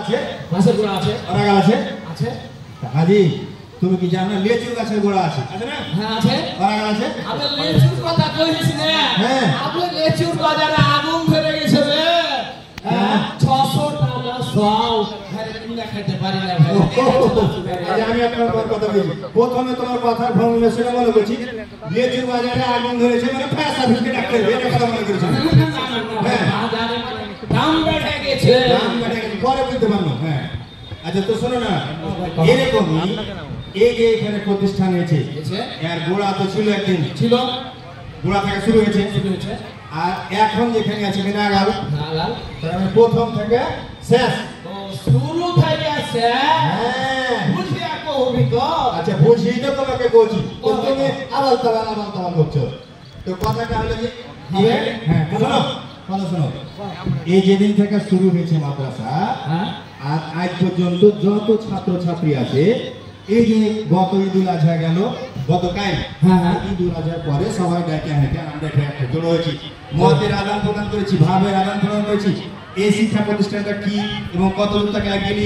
আছে গাছের গোড়া আছে অরাগাল আছে আছে হাজি তুমি কি জানো লেচু গাছের গোড়া আছে আছে না হ্যাঁ আছে অরাগাল আছে আপনি লেচুর কথা কইছিস না হ্যাঁ আপনি লেচুর বাজারে আগুন ধরে গেছে রে হ্যাঁ 600 টাকা সও ঘরে কিনা খেতে পারি না ভাই আজ আমি আপনার কথা বলছি প্রথমে তোমার কথার ফর্মুলেশনে মনে করছি লেচুর বাজারে আগুন ধরেছে মানে ফায়ার সার্ভিসকে ডাকতে হবে এটা কথা মনে করেছি হ্যাঁ বাজারে দাম বেড়ে গেছে দাম বেড়ে গেছে পরে বুঝতে পারলো হ্যাঁ আচ্ছা তো শোনো না এরকমই এই যে এখানে প্রতিষ্ঠান হয়েছে এর গোড়া তো ছিল একদিন ছিল গোড়া থেকে শুরু হয়েছে আর এখন যেখানে আছে মিনাগাল নাগাল তার মানে প্রথম থেকে শেষ তো শুরু থেকে শেষ হ্যাঁ বুঝিয়া কহবি তো আচ্ছা বুঝিয়ে তো তোমাকে বলছি তুমি আবার তাবাল করছো তো কথাটা হলো যে হ্যাঁ শোনো শোনো এই যেদিন থেকে শুরু হয়েছে মাদ্রাসা আর আজ পর্যন্ত যত ছাত্র ছাত্রী আছে এই যে গত ঈদুল আজহা গেল গত কাল ঈদুল আজহার পরে সবাই ডেকে হেঁটে আমরা একটা জড়ো হয়েছি মতের আদান প্রদান করেছি ভাবের আদান প্রদান করেছি এই শিক্ষা প্রতিষ্ঠানটা কি এবং কত টাকা এগিয়ে